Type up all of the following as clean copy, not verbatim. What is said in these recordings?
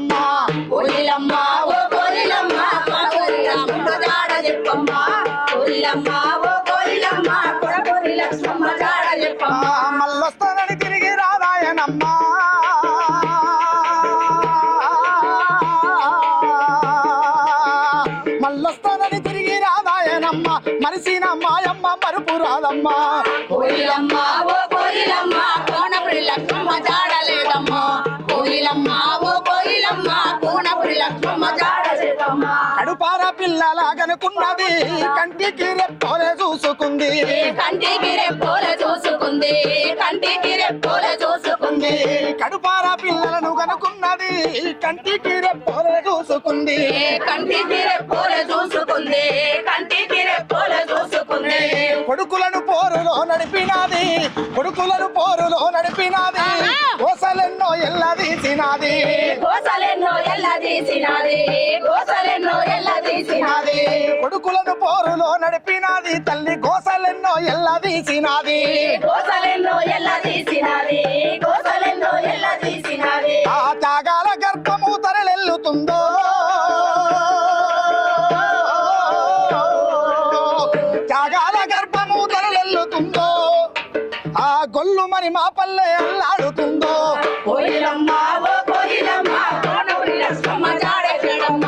పురాదమ్మ కోయిలమ్మ ఓ కోయిలమ్మ కొడపూరి లక్ష్మమ్మ జాడ చెప్పమ్మ కోయిలమ్మ ఓ కోయిలమ్మ కొడపూరి లక్ష్మమ్మ జాడ చెప్పమ్మ మల్లొస్తానని తిరిగి రాదాయనమ్మ మల్లొస్తానని తిరిగి రాదాయనమ్మ మరిసిన మాయమ్మ మరుపు రాదమ్మ కోయిలమ్మ ఓ కోయిలమ్మ కోనపురి లక్ష్మమ్మ జాడలేదమ్మ కోయిలమ్మ ఓ కోయిలమ్మ కోనపురి లక్ష్మమ్మ జాడలేదమ్మ కడుపార పిల్లలాగనుకున్నది కంటికి రెప్పోలే చూసుకుంది కంటికి రెప్పోలే చూసుకుంది కంటికి రెప్పోలే చూసుకుంది కడుపార పిల్లలను కనుకున్నది కంటికి రెప్పోలే చూసుకుంది కంటికి రెప్పోలే చూసుకుంది కంటికి రెప్పోలే చూసుకుంది కొడుకులను పోరులో నడిపినాది కొడుకులను పోరులో నడిపినాది కోసలెన్నో ఎల్లదీసినాది కోసలెన్నో ఎల్లదీసినాది కోసలెన్నో ఎల్లదీసినాది కొడుకులను పోరులో నడిపినాది తల్లి కోసలెన్నో ఎల్లదీసినాది కోసలెన్నో ఎల్లదీసినాది కోసలెన్నో ఎల్లదీసినాది ఆ త్యాగాల గర్భము తరలెల్లుతుందో త్యాగాల గర్భము తరలెల్లుతుందో ఆ గొల్లు మరి మా పల్లె అల్లాడుతుందో కోయిలమ్మ ఓ కోయిలమ్మ కోనపురి లక్ష్మమ్మ జాడెక్కడమ్మ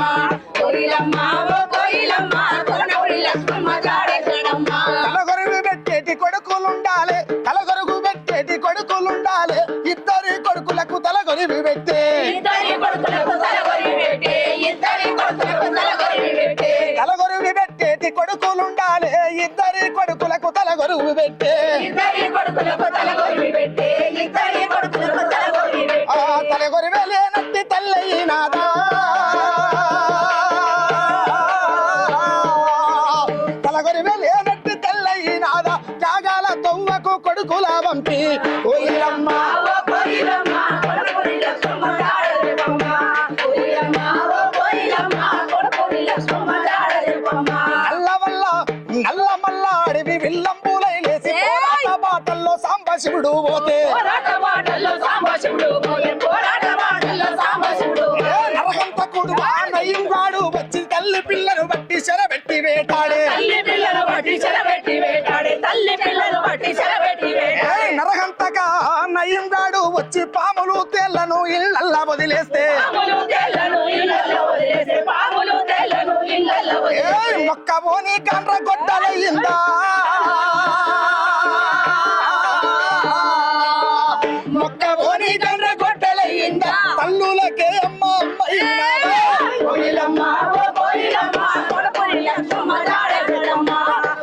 కోయిలమ్మ ఓ కోయిలమ్మ కోనపురి లక్ష్మమ్మ జాడెక్కడమ్మ తలగొరుగు పెట్టేటి కొడుకులుండాలి తలగొరుగు పెట్టేటి కొడుకులుండాలి ఇద్దరి కొడుకులకు తలగొరివి పెట్టే ఇద్దరి కొడుకులకు తలగొరివి పెట్టే ఇద్దరి కొడుకులకు తలగొరివి పెట్టే తలగొరువి పెట్టేటి కొడుకులుండాలి ఇద్దరి కొడుకులకు తలగొరువు పెట్టే ఇద్దరి కొడుకులకు తలగొరివి పెట్టే ఇద్దరి కొడుకులకు తలగొరివి ఆ పెట్టే తలగొరివే లేనట్టి తల్లయినాదా తలగొరివే లేనట్టి తల్లయినాదా త్యాగాల తొవ్వకు కొడుకుల వంపి కోయిలమ్మ ఓ కోయిలమ్మ కోనపురి లక్ష్మమ్మ జాడెక్కడమ్మ కోయిలమ్మ ఓ కోయిలమ్మ కోనపురి లక్ష్మమ్మ జాడెక్కడమ్మ నల్ల మల్ల అడవి విల్లంబులై లేసి పోరాట బాటల్లో సాంబశివుడు పోతే పోరాట బాటల్లో సాంబశివుడు పోయే పోరాట బాటల్లో సాంబశివుడు నరహంతకుడు నయ్యంగాడు వచ్చి తల్లి పిల్లను బట్టి చెరబెట్టి వేటాడే తల్లి పిల్లలు పట్టి చెరబెట్టి వేటాడే తల్లి పిల్లలు పట్టి చెరబెట్టి వేటాడే నరహంతగా నయ్యంగాడు వచ్చి పాములు తేళ్లను ఇళ్ళల్లా వదిలేస్తే పాములు తేళ్లను ఇళ్ళల్లో వదిలేసే పాములు తేళ్లను ఇళ్ళల్లో వదిలేసే మొక్కబోని కండ్ర గొడ్డలయ్యిందా మొక్కబోని కండ్ర గొడ్డలయ్యిందా తల్లులకే అమ్మ అమ్మయ్యినాదా కోయిలమ్మ ఓ కోయిలమ్మ కోనపురి లక్ష్మమ్మ జాడెక్కడమ్మ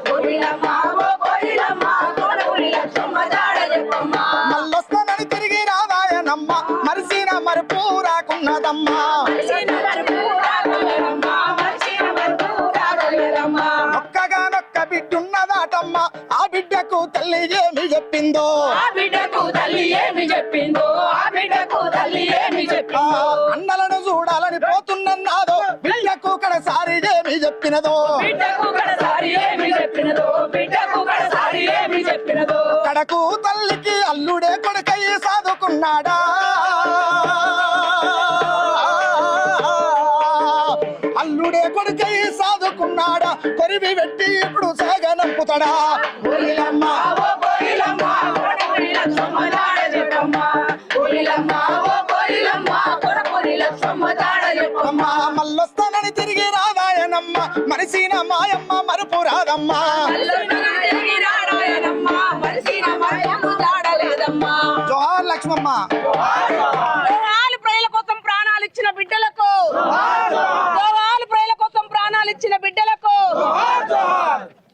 కోయిలమ్మ ఓ కోయిలమ్మ కోనపురి లక్ష్మమ్మ జాడెక్కడమ్మ మల్లొస్తానని తిరిగి రాదాయనమ్మ మరిసిన మరుపు రాకున్నదమ్మా మరిచిన మరుపు రాగలరమ్మ మరిచిన మరుపు రాగలరమ్మ ఒక్కగా నొక్క బిడ్డున్నదాటమ్మ ఆ బిడ్డకు తల్లి ఏమి చెప్పిందో ఆ బిడ్డకు తల్లి ఏమి చెప్పిందో ఆ బిడ్డకు తల్లి ఏమి చెప్పిందో అన్నలను చూడాలని పోతున్నన్నాదో బిడ్డకు కడసారి ఏమి చెప్పినదో బిడ్డకు కడసారి ఏమి చెప్పినదో బిడ్డకు కడసారి ఏమి చెప్పినదో కడకు తల్లికి అల్లుడే కొడుకై సాదుకున్నాడా అల్లుడే కొడుకై సాదుకున్నాడా కొరివి పెట్టి ఇప్పుడు సాగనంపుతాడా కోయిలమ్మ ఓ కోయిలమ్మ కోనపురి లక్ష్మమ్మ జాడెక్కడమ్మ కోయిలమ్మ ఓ కోయిలమ్మ కోనపురి లక్ష్మమ్మ జాడెక్కడమ్మ మల్లొస్తానని తిరిగి రాదాయనమ్మ మరిసిన మాయమ్మ మరుపు రాదమ్మ మల్లొస్తానని తిరిగి రాడాయనమ్మ మరిసిన మరుపు జాడలేదమ్మ జోహార్ లక్ష్మమ్మ.